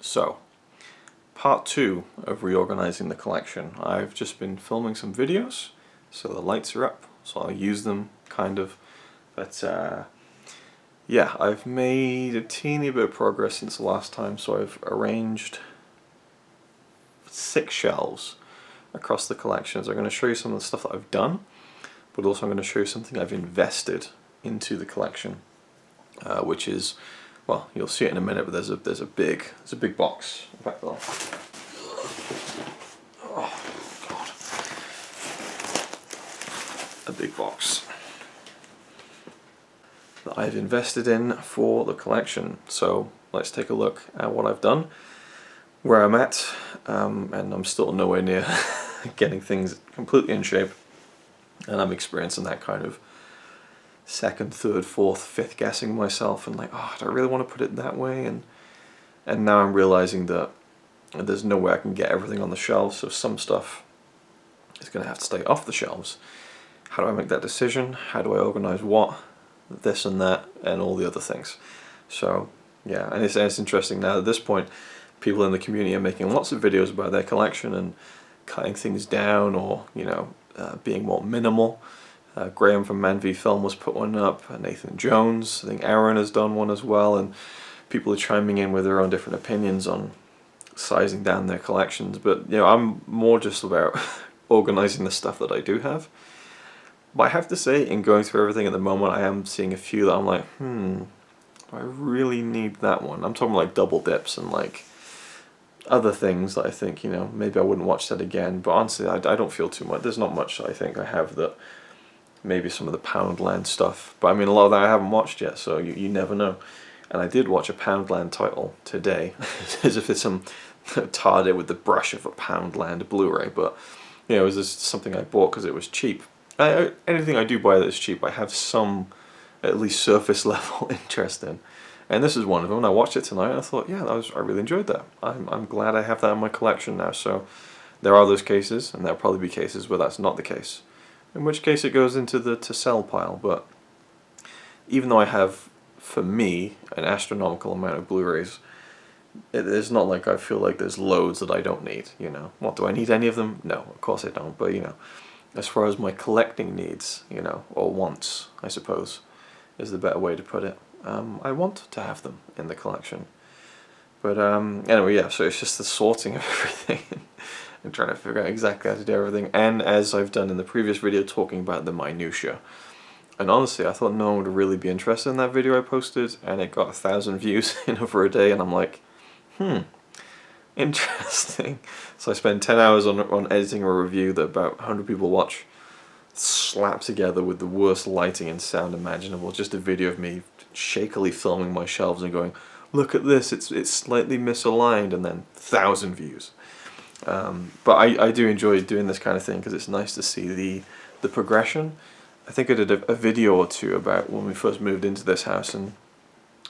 So, part 2 of reorganizing the collection. I've just been filming some videos, so the lights are up, so I'll use them, kind of. But yeah, I've made a teeny bit of progress since the last time, so I've arranged 6 shelves across the collections. I'm going to show you some of the stuff that I've done, but also I'm going to show you something I've invested into the collection, which is, well, you'll see it in a minute, but there's a big box. In fact, oh god, a big box that I've invested in for the collection. So let's take a look at what I've done, where I'm at, and I'm still nowhere near getting things completely in shape, and I'm experiencing that kind of second, third, fourth, fifth guessing myself, and like, oh, do I really want to put it that way? And now I'm realizing that there's no way I can get everything on the shelves, so some stuff is going to have to stay off the shelves. How do I make that decision? How do I organize what, this and that, and all the other things? So yeah, and it's interesting now at this point, people in the community are making lots of videos about their collection and cutting things down, or being more minimal. Graham from Man v Film was put one up, Nathan Jones, I think Aaron has done one as well, and people are chiming in with their own different opinions on sizing down their collections. But I'm more just about organizing the stuff that I do have. But I have to say, in going through everything at the moment, I am seeing a few that I'm like, do I really need that one? I'm talking like double dips and like other things that I think, maybe I wouldn't watch that again. But honestly, I don't feel too much. There's not much that I think I have that, maybe some of the Poundland stuff, but I mean a lot of that I haven't watched yet, so you never know. And I did watch a Poundland title today, as if it's some tarred it with the brush of a Poundland Blu-ray, but it was just something I bought because it was cheap. Anything I do buy that is cheap, I have some, at least surface level interest in, and this is one of them. And I watched it tonight and I thought, yeah, I really enjoyed that. I'm glad I have that in my collection now. So there are those cases, and there'll probably be cases where that's not the case, in which case it goes into the to sell pile. But even though I have, for me, an astronomical amount of Blu-rays, it's not like I feel like there's loads that I don't need, What, do I need any of them? No, of course I don't, but as far as my collecting needs, or wants, I suppose, is the better way to put it, I want to have them in the collection. But anyway, yeah, so it's just the sorting of everything. And trying to figure out exactly how to do everything, and as I've done in the previous video, talking about the minutiae. And honestly, I thought no one would really be interested in that video I posted, and it got 1,000 views in over a day, and I'm like, interesting. So I spent 10 hours on editing a review that about 100 people watch, slapped together with the worst lighting and sound imaginable, just a video of me shakily filming my shelves and going, look at this, it's slightly misaligned, and then 1,000 views. But I do enjoy doing this kind of thing because it's nice to see the progression. I think I did a video or two about when we first moved into this house and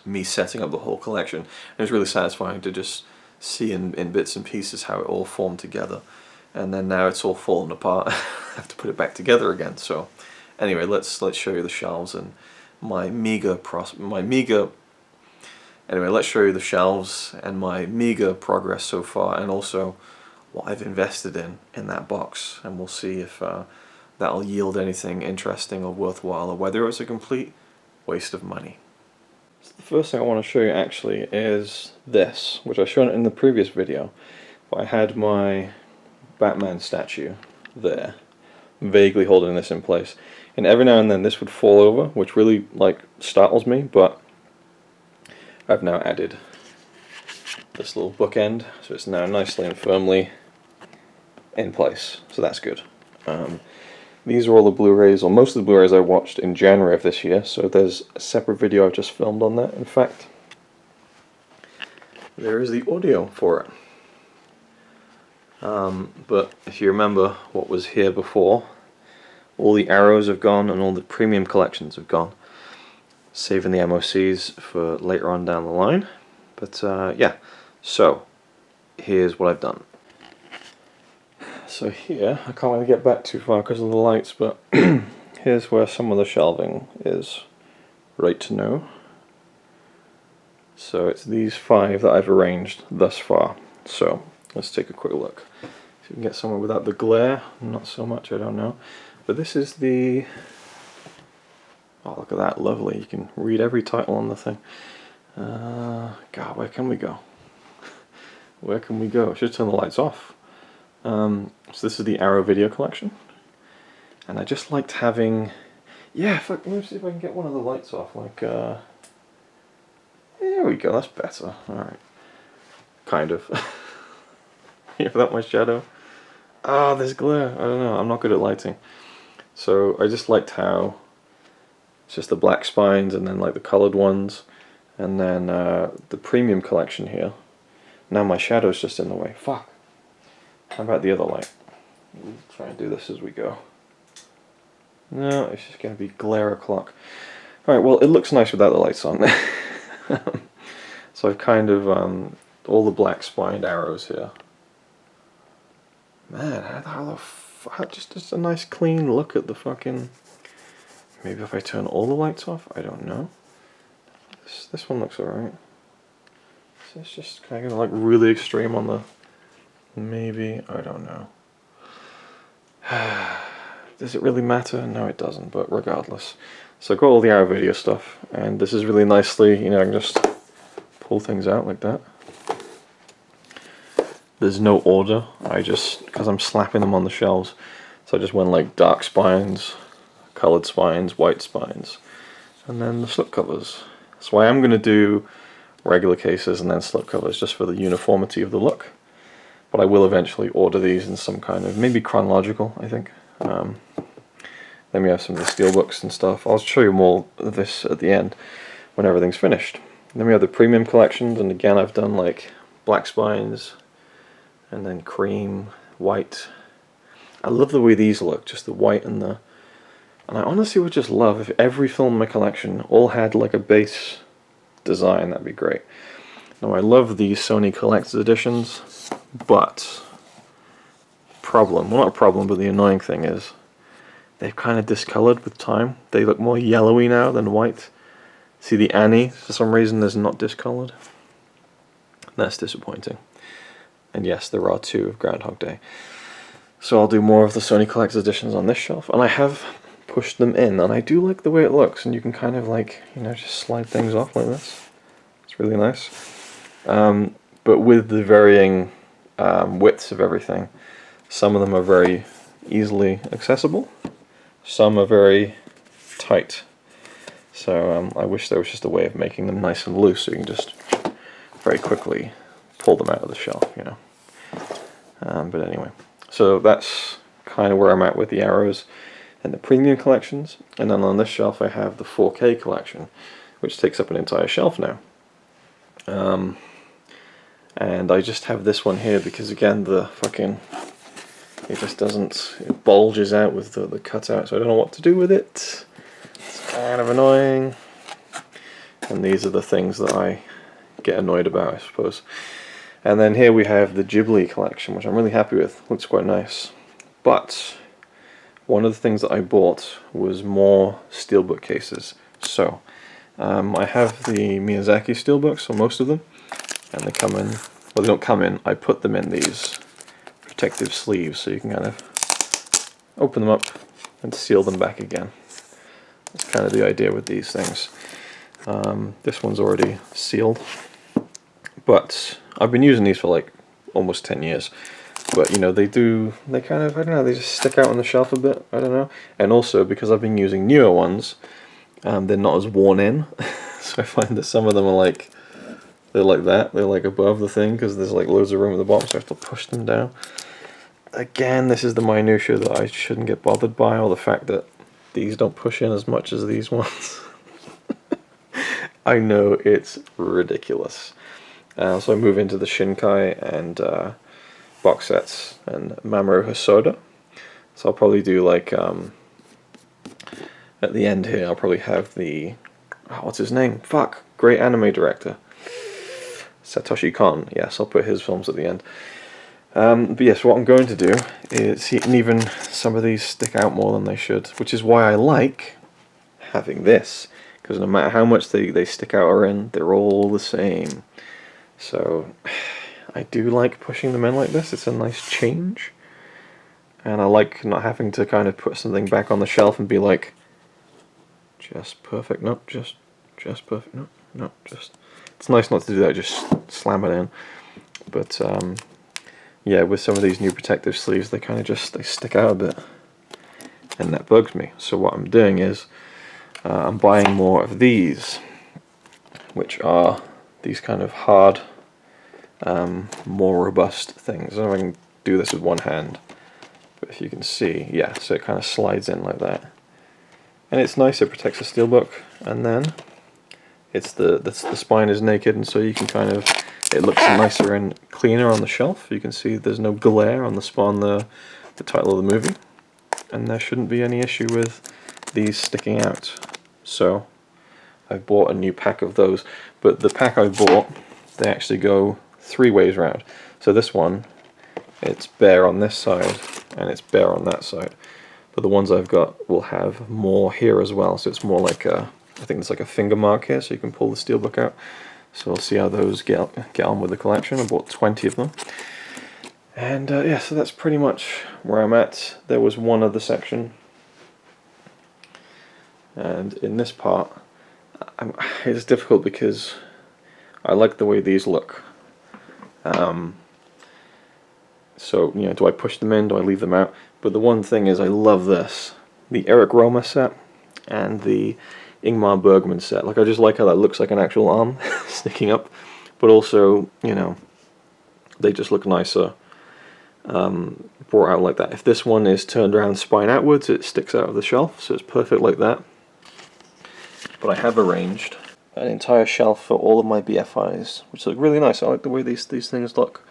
me setting up the whole collection. It was really satisfying to just see in bits and pieces how it all formed together. And then now it's all fallen apart. I have to put it back together again. So anyway, let's show you the shelves and Anyway, let's show you the shelves and my meager progress so far, and also what I've invested in that box, and we'll see if that'll yield anything interesting or worthwhile, or whether it's a complete waste of money. So the first thing I want to show you actually is this, which I've shown in the previous video. But I had my Batman statue there, vaguely holding this in place, and every now and then this would fall over, which really startles me, but I've now added this little bookend, so it's now nicely and firmly in place, so that's good. These are all the Blu-rays, or most of the Blu-rays I watched in January of this year, so there's a separate video I've just filmed on that. In fact, there is the audio for it. But if you remember what was here before, all the arrows have gone and all the premium collections have gone, saving the MOCs for later on down the line. But yeah, so here's what I've done. So here, I can't really get back too far because of the lights, but here's where some of the shelving is right to know. So it's these 5 that I've arranged thus far. So let's take a quick look. See if we can get somewhere without the glare. Not so much, I don't know. But this is the... Oh, look at that, lovely. You can read every title on the thing. God, where can we go? Where can we go? I should turn the lights off. So this is the Arrow video collection. And I just liked having... Yeah, let me see if I can get one of the lights off. Like, there we go, that's better. Alright. Kind of. Yeah, without my shadow. Ah, there's glare. I don't know, I'm not good at lighting. So I just liked how it's just the black spines and then like the coloured ones. And then the premium collection here. Now my shadow's just in the way. Fuck. How about the other light? We'll try and do this as we go. No, it's just going to be glare o'clock. Alright, well it looks nice without the lights on. So I've kind of all the black spined arrows here. Man, how the fuck, just a nice clean look at the fucking... Maybe if I turn all the lights off? I don't know. This one looks alright. So it's just kind of like really extreme on the... Maybe, I don't know. Does it really matter? No, it doesn't, but regardless. So I've got all the Arrow video stuff, and this is really nicely, you know, I can just pull things out like that. There's no order, because I'm slapping them on the shelves, so I just went like dark spines, coloured spines, white spines, and then the slipcovers. So I am going to do regular cases and then slipcovers just for the uniformity of the look. But I will eventually order these in some kind of, maybe chronological, I think. Then we have some of the steelbooks and stuff. I'll show you more of this at the end when everything's finished. And then we have the premium collections, and again I've done like black spines and then cream, white. I love the way these look, just the white and the... And I honestly would just love if every film in my collection all had like a base design. That'd be great. Now I love these Sony Collector's Editions, but problem, well not a problem, but the annoying thing is they've kind of discolored with time. They look more yellowy now than white. See the Annie, for some reason, is not discolored. That's disappointing. And yes, there are 2 of Groundhog Day. So I'll do more of the Sony Collector's Editions on this shelf, and I have pushed them in, and I do like the way it looks, and you can kind of like, you know, just slide things off like this. It's really nice. But with the varying widths of everything, some of them are very easily accessible, some are very tight. So I wish there was just a way of making them nice and loose so you can just very quickly pull them out of the shelf, you know. But anyway, so that's kind of where I'm at with the Arrows and the premium collections. And then on this shelf I have the 4K collection, which takes up an entire shelf now. And I just have this one here because again the fucking, it just doesn't, it bulges out with the cutout, so I don't know what to do with it. It's kind of annoying. And these are the things that I get annoyed about, I suppose. And then here we have the Ghibli collection, which I'm really happy with. Looks quite nice. But one of the things that I bought was more steelbook cases. So I have the Miyazaki steelbooks, or most of them, and they come in, well they don't come in, I put them in these protective sleeves so you can kind of open them up and seal them back again. That's kind of the idea with these things. This one's already sealed, but I've been using these for like almost 10 years. But you know, they kind of, I don't know, they just stick out on the shelf a bit, I don't know. And also, because I've been using newer ones, they're not as worn in. So I find that some of them are like, they're like that, they're like above the thing, because there's like loads of room at the bottom, so I have to push them down. Again, this is the minutia that I shouldn't get bothered by, or the fact that these don't push in as much as these ones. I know, it's ridiculous. So I move into the Shinkai and box sets and Mamoru Hosoda. So I'll probably do like, at the end here, I'll probably have the, oh, what's his name? Fuck, great anime director. Satoshi Kon, yes, I'll put his films at the end. But yes, what I'm going to do is, and even some of these stick out more than they should, which is why I like having this, because no matter how much they stick out or in, they're all the same. So I do like pushing them in like this. It's a nice change, and I like not having to kind of put something back on the shelf and be like, just perfect, no, just perfect, no, no, just. It's nice not to do that, just slam it in. But yeah, with some of these new protective sleeves, they kind of they stick out a bit, and that bugs me. So what I'm doing is I'm buying more of these, which are these kind of hard, more robust things. I don't know if I can do this with one hand, but if you can see, yeah, so it kind of slides in like that. And it's nice, it protects the steelbook, and then it's the spine is naked, and so you can kind of, it looks nicer and cleaner on the shelf. You can see there's no glare on the title of the movie, and there shouldn't be any issue with these sticking out. So I bought a new pack of those, but the pack I bought, they actually go 3 ways around. So this one, it's bare on this side and it's bare on that side, but the ones I've got will have more here as well, so it's more like a, I think it's like a finger mark here, so you can pull the steelbook out. So we'll see how those get on with the collection. I bought 20 of them. And yeah, so that's pretty much where I'm at. There was one other section, and in this part, it's difficult because I like the way these look. So, you know, do I push them in, do I leave them out? But the one thing is I love this. The Eric Romer set and the Ingmar Bergman set. Like, I just like how that looks like an actual arm sticking up, but also, you know, they just look nicer brought out like that. If this one is turned around spine outwards, it sticks out of the shelf, so it's perfect like that. But I have arranged an entire shelf for all of my BFIs, which look really nice. I like the way these things look.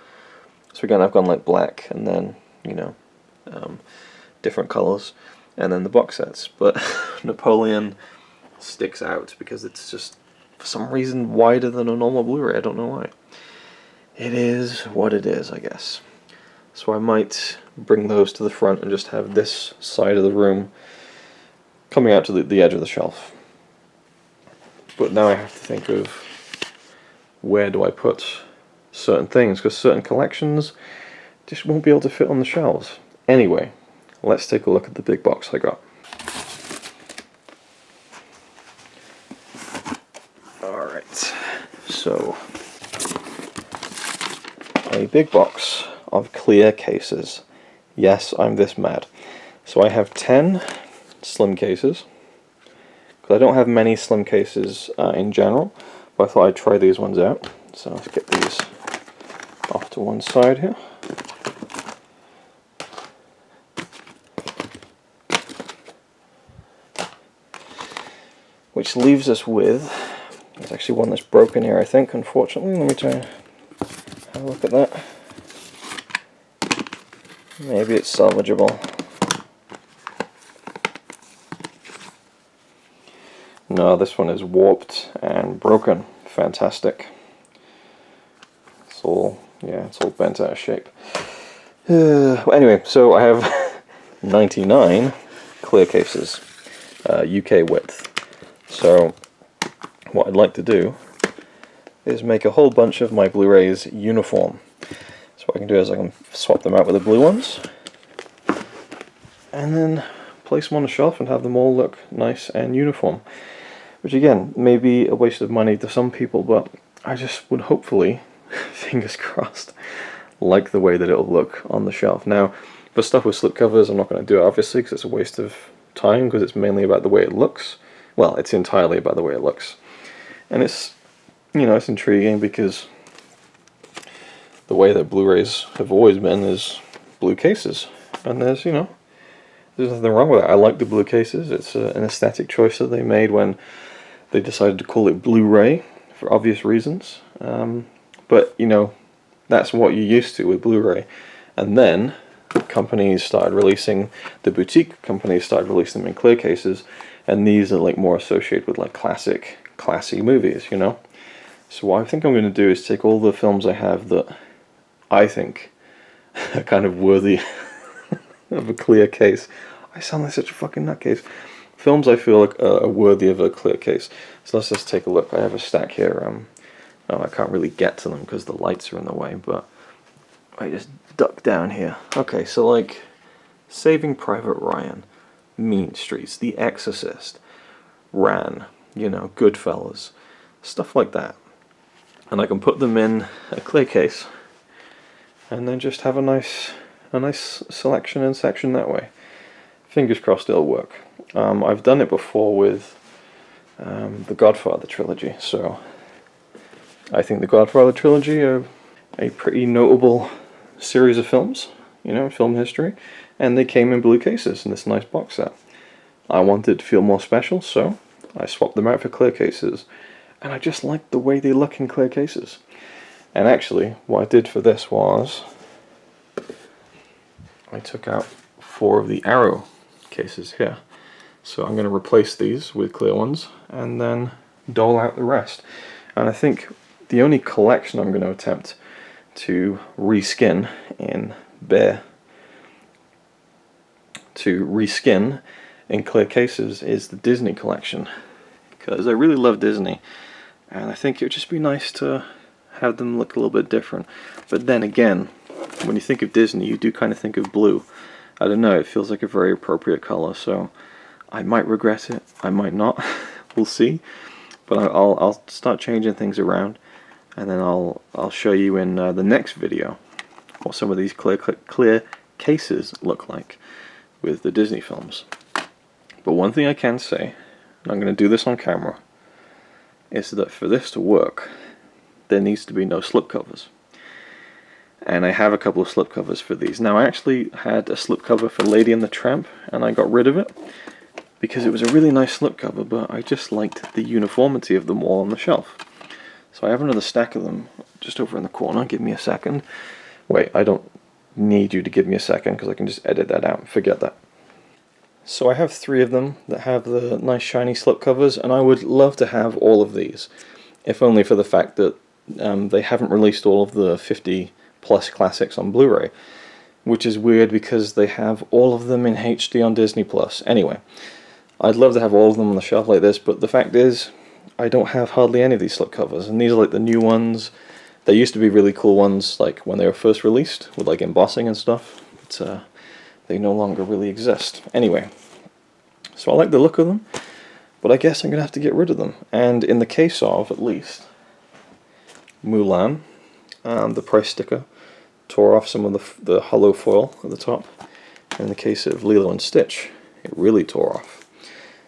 So again, I've gone like black, and then, you know, different colors, and then the box sets. But Napoleon sticks out because it's just, for some reason, wider than a normal Blu-ray. I don't know why. It is what it is, I guess. So I might bring those to the front and just have this side of the room coming out to the edge of the shelf. But now I have to think of where do I put certain things, because certain collections just won't be able to fit on the shelves. Anyway, let's take a look at the big box I got. Alright, so a big box of clear cases. Yes, I'm this mad. So I have 10 slim cases, because I don't have many slim cases in general, but I thought I'd try these ones out. So let's get these off to one side here. Which leaves us with, there's actually one that's broken here, I think, unfortunately. Let me try and have a look at that. Maybe it's salvageable. No, this one is warped and broken. Fantastic. It's all, yeah, it's all bent out of shape. Anyway, so I have 99 clear cases, UK width. So what I'd like to do is make a whole bunch of my Blu-rays uniform. So what I can do is I can swap them out with the blue ones, and then place them on the shelf and have them all look nice and uniform. Which again, may be a waste of money to some people, but I just would hopefully, fingers crossed, like the way that it'll look on the shelf. Now, for stuff with slipcovers, I'm not going to do it obviously, because it's a waste of time, because it's mainly about the way it looks. Well, it's entirely about the way it looks. And it's, you know, it's intriguing because the way that Blu-rays have always been is blue cases. And there's, you know, there's nothing wrong with it. I like the blue cases. It's an aesthetic choice that they made when they decided to call it Blu-ray for obvious reasons. But, you know, that's what you're used to with Blu-ray. And then companies started releasing, the boutique companies started releasing them in clear cases, and these are like more associated with like classic, classy movies, you know. So what I think I'm going to do is take all the films I have that I think are kind of worthy of a clear case. I sound like such a fucking nutcase. films I feel like are worthy of a clear case. So let's just take a look. I have a stack here. Oh, I can't really get to them because the lights are in the way, but I just duck down here. Okay, so like Saving Private Ryan, Mean Streets, The Exorcist, Ran, you know, Goodfellas, stuff like that. And I can put them in a clear case and then just have a nice selection and section that way. Fingers crossed it'll work. I've done it before with the Godfather trilogy, so I think the Godfather trilogy are a pretty notable series of films, you know, in film history, and they came in blue cases in this nice box set. I wanted it to feel more special, so I swapped them out for clear cases, and I just like the way they look in clear cases. And actually, what I did for this was I took out 4 of the Arrow cases here. So I'm going to replace these with clear ones and then dole out the rest. And I think the only collection I'm going to attempt to reskin in clear cases is the Disney collection, because I really love Disney and I think it would just be nice to have them look a little bit different. But then again, when you think of Disney, you do kind of think of blue. I don't know, it feels like a very appropriate color, so I might regret it, I might not. We'll see. But I'll start changing things around, and then I'll show you in the next video what some of these clear cases look like with the Disney films. But one thing I can say, and I'm going to do this on camera, is that for this to work, there needs to be no slipcovers. And I have a couple of slipcovers for these. Now, I actually had a slipcover for Lady and the Tramp, and I got rid of it because it was a really nice slipcover, but I just liked the uniformity of them all on the shelf. So I have another stack of them just over in the corner. Give me a second. Wait, I don't need you to give me a second because I can just edit that out and forget that. So I have 3 of them that have the nice shiny slipcovers, and I would love to have all of these, if only for the fact that they haven't released all of the 50 plus classics on Blu-ray, which is weird because they have all of them in HD on Disney Plus. Anyway, I'd love to have all of them on the shelf like this, but the fact is I don't have hardly any of these slipcovers, and these are like the new ones. There used to be really cool ones like when they were first released with like embossing and stuff, but they no longer really exist. Anyway, so I like the look of them, but I guess I'm going to have to get rid of them. And in the case of, at least, Mulan, the price sticker tore off some of the hollow foil at the top. In the case of Lilo and Stitch, it really tore off.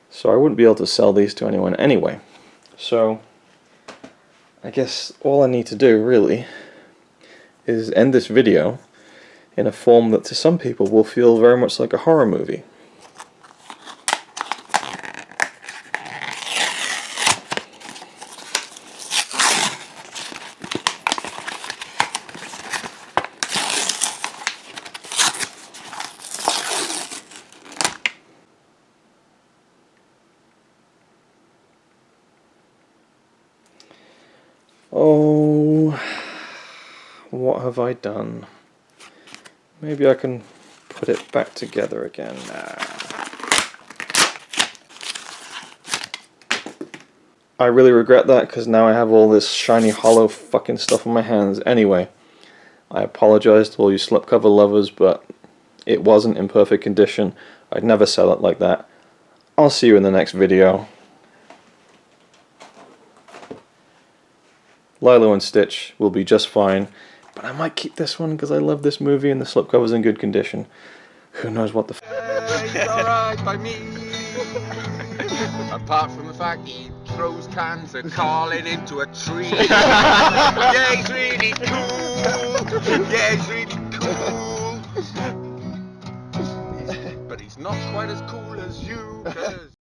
So I wouldn't be able to sell these to anyone anyway. So I guess all I need to do really is end this video in a form that to some people will feel very much like a horror movie. Oh, what have I done? Maybe I can put it back together again. I really regret that because now I have all this shiny hollow fucking stuff on my hands. Anyway, I apologize to all you slipcover lovers, but it wasn't in perfect condition. I'd never sell it like that. I'll see you in the next video. Lilo and Stitch will be just fine, but I might keep this one because I love this movie and the slipcover's in good condition. Who knows what the It's alright by me. Apart from the fact he throws cans of Carlin into a tree. Yeah, he's really cool. Yeah, he's really cool. But he's not quite as cool as you.